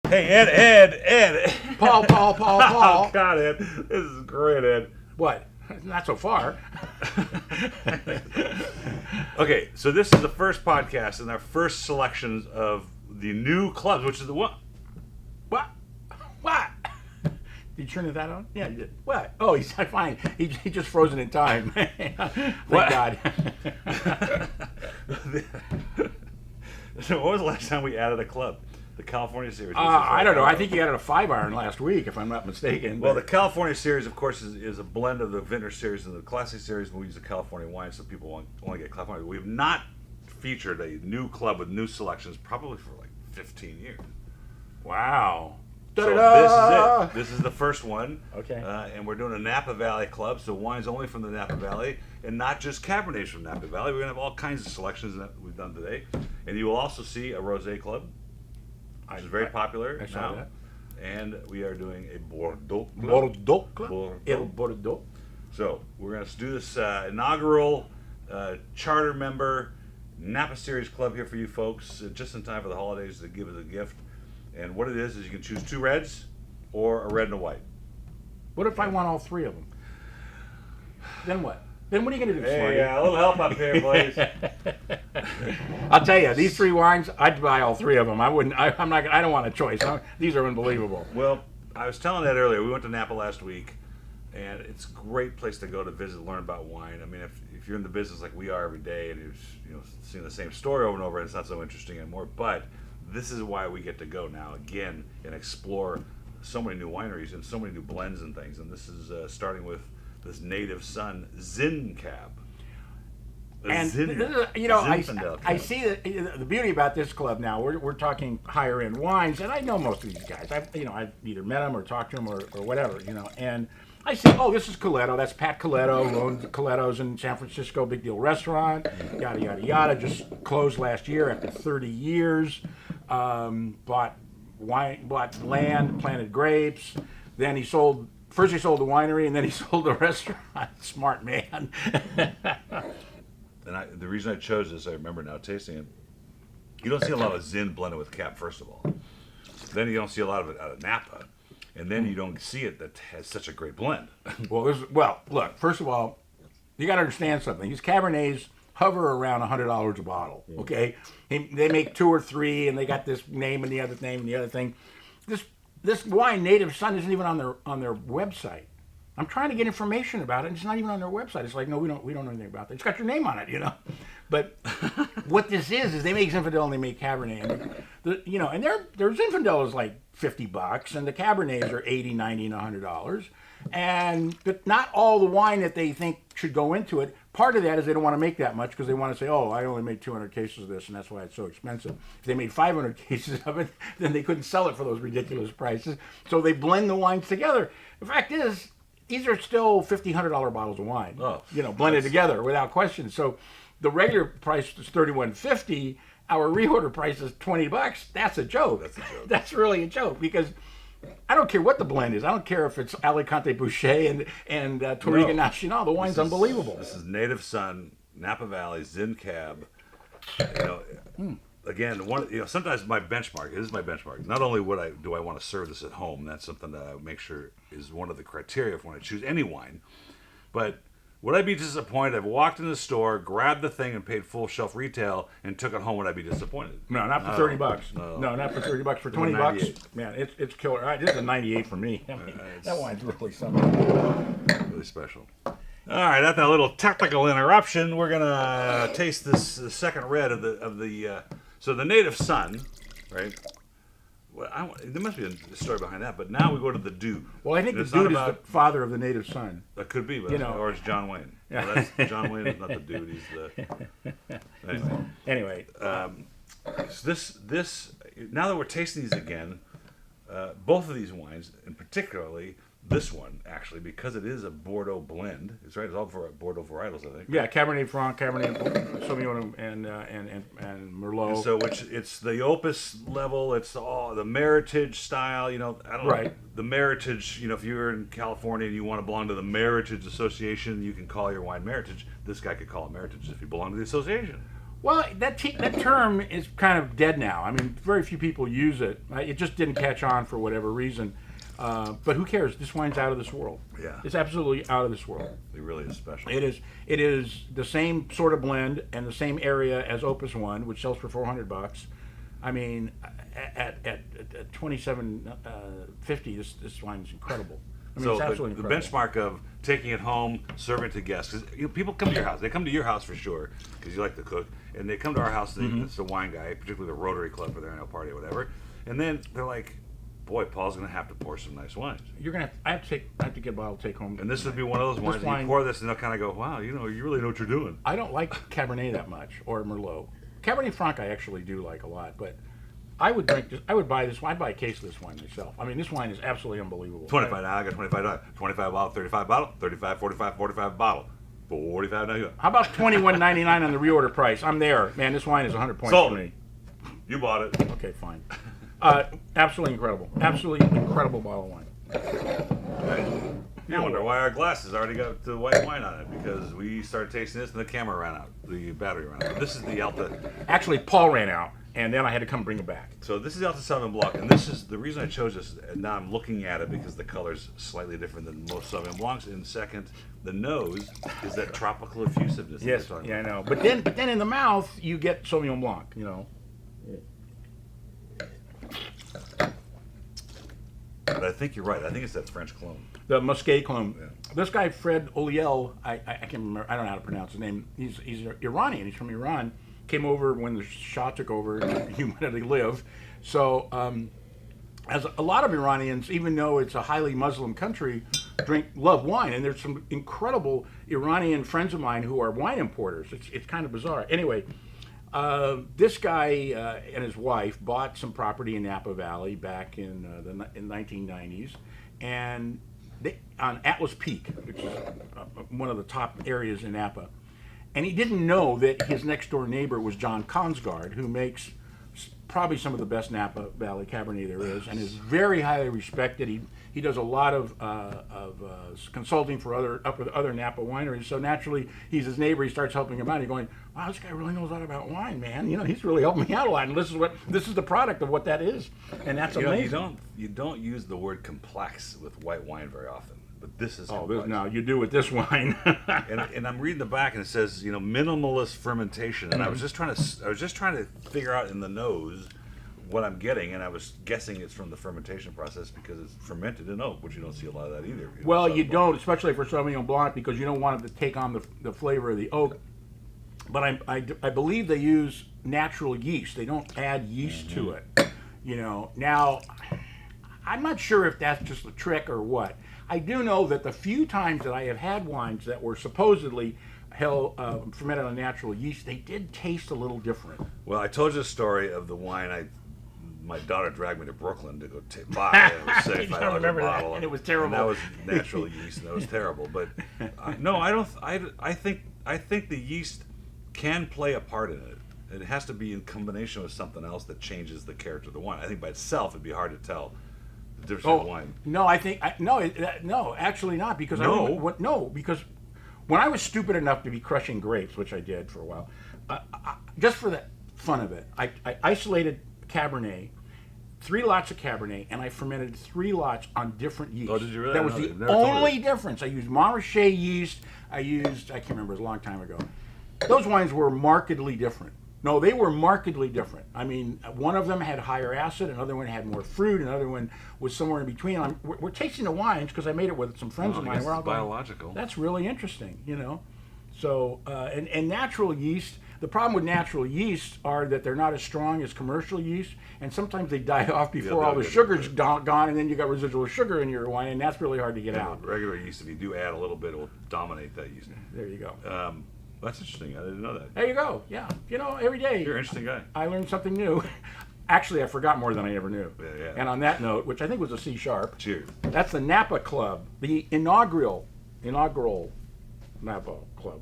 Hey, Ed. Paul. Oh, God, Ed. This is great, Ed. What? Not so far. Okay, so this is the first podcast and our first selections of the new clubs, which is the one. What? Did you turn that on? Yeah, you did. What? Oh, he's fine. He just frozen in time. Thank God. So what was the last time we added a club? The California Series. I don't know. I think you added a 5-iron last week, if I'm not mistaken. Well, the California Series, of course, is a blend of the Vintage Series and the Classic Series. We use the California wine, so people only get California. We have not featured a new club with new selections probably for like 15 years. Wow. So this is it. This is the first one. Okay. And we're doing a Napa Valley club, so wines only from the Napa Valley, and not just Cabernets from Napa Valley. We're going to have all kinds of selections that we've done today. And you will also see a Rosé club, which is very popular I saw now. that. And we are doing a Bordeaux club. Bordeaux Club? Bordeaux. El Bordeaux. So we're going to do this inaugural charter member Napa Series club here for you folks, just in time for the holidays to give us a gift. And what it is you can choose 2 reds or a red and a white. What if I want all 3 of them? Then what? Then what are you going to do, Smarty? Hey, a little help up here, please. I'll tell you, these 3 wines, I'd buy all 3 of them. I wouldn't. I'm not. I don't want a choice. These are unbelievable. Well, I was telling Ed earlier, we went to Napa last week, and it's a great place to go to visit, learn about wine. I mean, if you're in the business like we are every day, and you're seeing the same story over and over, it's not so interesting anymore. But this is why we get to go now again and explore so many new wineries and so many new blends and things. And this is starting with this Native Son Zin Cab. And I see the beauty about this club now. We're talking higher end wines, and I know most of these guys. I've either met them or talked to them or whatever, And I say, oh, this is Coletto. That's Pat Coletto, who owns the Coletto's in San Francisco, big deal restaurant. Yada yada yada. Just closed last year after 30 years. Bought land, planted grapes. Then he sold. First he sold the winery, and then he sold the restaurant. Smart man. And the reason I chose this, I remember now tasting it. You don't see a lot of Zin blended with Cab, first of all. Then you don't see a lot of it out of Napa, and then you don't see it that has such a great blend. Well, look. First of all, you got to understand something. These Cabernets hover around $100 a bottle. Okay, they make 2 or 3, and they got this name and the other name and the other thing. This wine, Native Son, isn't even on their website. I'm trying to get information about it, and it's not even on their website. It's like, no, we don't know anything about that. It's got your name on it, But what this is they make Zinfandel and they make Cabernet, and their Zinfandel is like $50, and the Cabernets are $80, $90, and $100. But not all the wine that they think should go into it. Part of that is they don't want to make that much because they want to say, oh, I only made 200 cases of this, and that's why it's so expensive. If they made 500 cases of it, then they couldn't sell it for those ridiculous prices. So they blend the wines together. The fact is, these are still $50, $100 bottles of wine, blended together without question. So the regular price is $31.50. Our reorder price is $20. That's a joke. That's a joke. That's really a joke because I don't care what the blend is. I don't care if it's Alicante Boucher and Touriga Nacional. The wine's unbelievable. This is Native Son, Napa Valley, Zin Cab. Again, sometimes my benchmark. This is my benchmark. Not only do I want to serve this at home. That's something that I make sure is one of the criteria for when I choose any wine. But would I be disappointed? I've walked in the store, grabbed the thing, and paid full shelf retail, and took it home. Would I be disappointed? No, not for $30. No, not for $30. For $20, man, it's killer. All right, this is a 98 for me. I mean, that wine's really something. Really special. All right, after a little technical interruption, we're gonna taste the second red of the. So the Native Son, right? Well, there must be a story behind that, but now we go to the Dude. Well, I think the Dude is the father of the Native Son. That could be, but or it's John Wayne. Yeah. Well, John Wayne is not the Dude. He's the anyway. This now that we're tasting these again, both of these wines, and particularly this one, actually, because it is a Bordeaux blend. It's right. It's all for Bordeaux varietals, I think. Yeah, Cabernet Franc, Cabernet Sauvignon, and Merlot. And so, it's the Opus level. It's all the Meritage style. I don't know. The Meritage. If you're in California and you want to belong to the Meritage Association, you can call your wine Meritage. This guy could call it Meritage if you belong to the association. Well, that term is kind of dead now. I mean, very few people use it. It just didn't catch on for whatever reason. But who cares? This wine's out of this world. Yeah. It's absolutely out of this world. It really is special. It is. It is the same sort of blend and the same area as Opus One, which sells for $400. I mean, at $27.50, this wine is incredible. I mean, So it's absolutely the incredible. benchmark of taking it home, serving it to guests, because people come to your house. They come to your house for sure, because you like to cook, and they come to our house. It's a wine guy, particularly the Rotary Club for their annual party or whatever, and then they're like, "Boy, Paul's going to have to pour some nice wines." You're gonna. I have to get a bottle to take home. And this would be one of those wines. wine- You pour this, and they'll kind of go, "Wow, you really know what you're doing." I don't like Cabernet that much, or Merlot. Cabernet Franc I actually do like a lot, but I would drink this. I would buy this. I'd buy a case of this wine myself. I mean, this wine is absolutely unbelievable. 25 now. I got $25. 25 bottle, 35 bottle, 35, 45, 45 bottle, 45 now. How about $21.99 on the reorder price? I'm there, man. This wine is 100 points Sold. for me. You bought it. Okay, fine. Absolutely incredible. Absolutely incredible bottle of wine. You wonder why our glasses already got the white wine on it, because we started tasting this and the camera ran out, the battery ran out. This is the Alta. Actually, Paul ran out, and then I had to come bring it back. So this is the Alta Sauvignon Blanc, and this is the reason I chose this. And now I'm looking at it because the color's slightly different than most Sauvignon Blancs. And second, the nose is that tropical effusiveness. that Yes, we're talking yeah, I about. know. But then in the mouth, you get Sauvignon Blanc. You know. But I think you're right. I think it's that French clone. The Muscat clone. Yeah. This guy, Fred Oliel, I can't remember, I don't know how to pronounce his name. He's Iranian. He's from Iran. Came over when the Shah took over humanity live. So, as a lot of Iranians, even though it's a highly Muslim country, love wine. And there's some incredible Iranian friends of mine who are wine importers. It's kind of bizarre. Anyway, this guy and his wife bought some property in Napa Valley back in the 1990s, and on Atlas Peak, which is one of the top areas in Napa. And he didn't know that his next door neighbor was John Consgard, who makes probably some of the best Napa Valley Cabernet there is, and is very highly respected. He does a lot of consulting for other Napa wineries. So naturally, he's his neighbor. He starts helping him out. He's going, "Wow, this guy really knows a lot about wine, man. You know, he's really helping me out a lot. And this is the product of what that is, and that's amazing." You don't use the word complex with white wine very often, but this is Oh, complex. no, you do with this wine. And I'm reading the back and it says, minimalist fermentation, and I was just trying to figure out in the nose what I'm getting, and I was guessing it's from the fermentation process because it's fermented in oak, which you don't see a lot of that either. Well, you don't, especially for Sauvignon Blanc, because you don't want it to take on the flavor of the oak. But I believe they use natural yeast. They don't add yeast to it. Now, I'm not sure if that's just a trick or what. I do know that the few times that I have had wines that were supposedly fermented on natural yeast, they did taste a little different. Well, I told you the story of the wine my daughter dragged me to Brooklyn to go buy. It was I $75 remember a that, bottle, and it was terrible. And that was natural yeast, and that was terrible. But no, I don't. I think the yeast can play a part in it. It has to be in combination with something else that changes the character of the wine. I think by itself it'd be hard to tell the difference in wine. No, I think no, actually not, because because when I was stupid enough to be crushing grapes, which I did for a while, just for the fun of it, I isolated Cabernet, 3 lots of Cabernet, and I fermented 3 lots on different yeast. Oh, did you really? That was the only difference. I used Montrachet yeast. I can't remember, it was a long time ago. Those wines were markedly different. No, they were markedly different. I mean, one of them had higher acid, another one had more fruit, another one was somewhere in between. We're tasting the wines because I made it with some friends of mine. It's We're all going, biological. that's really interesting, So, and natural yeast, the problem with natural yeast are that they're not as strong as commercial yeast, and sometimes they die off before all the sugar's gone, and then you got residual sugar in your wine, and that's really hard to get out. Regular yeast, if you do add a little bit, it will dominate that yeast. There you go. That's interesting. I didn't know that. There you go. Yeah. Every day. You're an interesting guy. I learned something new. Actually, I forgot more than I ever knew. Yeah. And on that note, which I think was a C sharp, Cheers. that's the Napa Club, the inaugural Napa Club.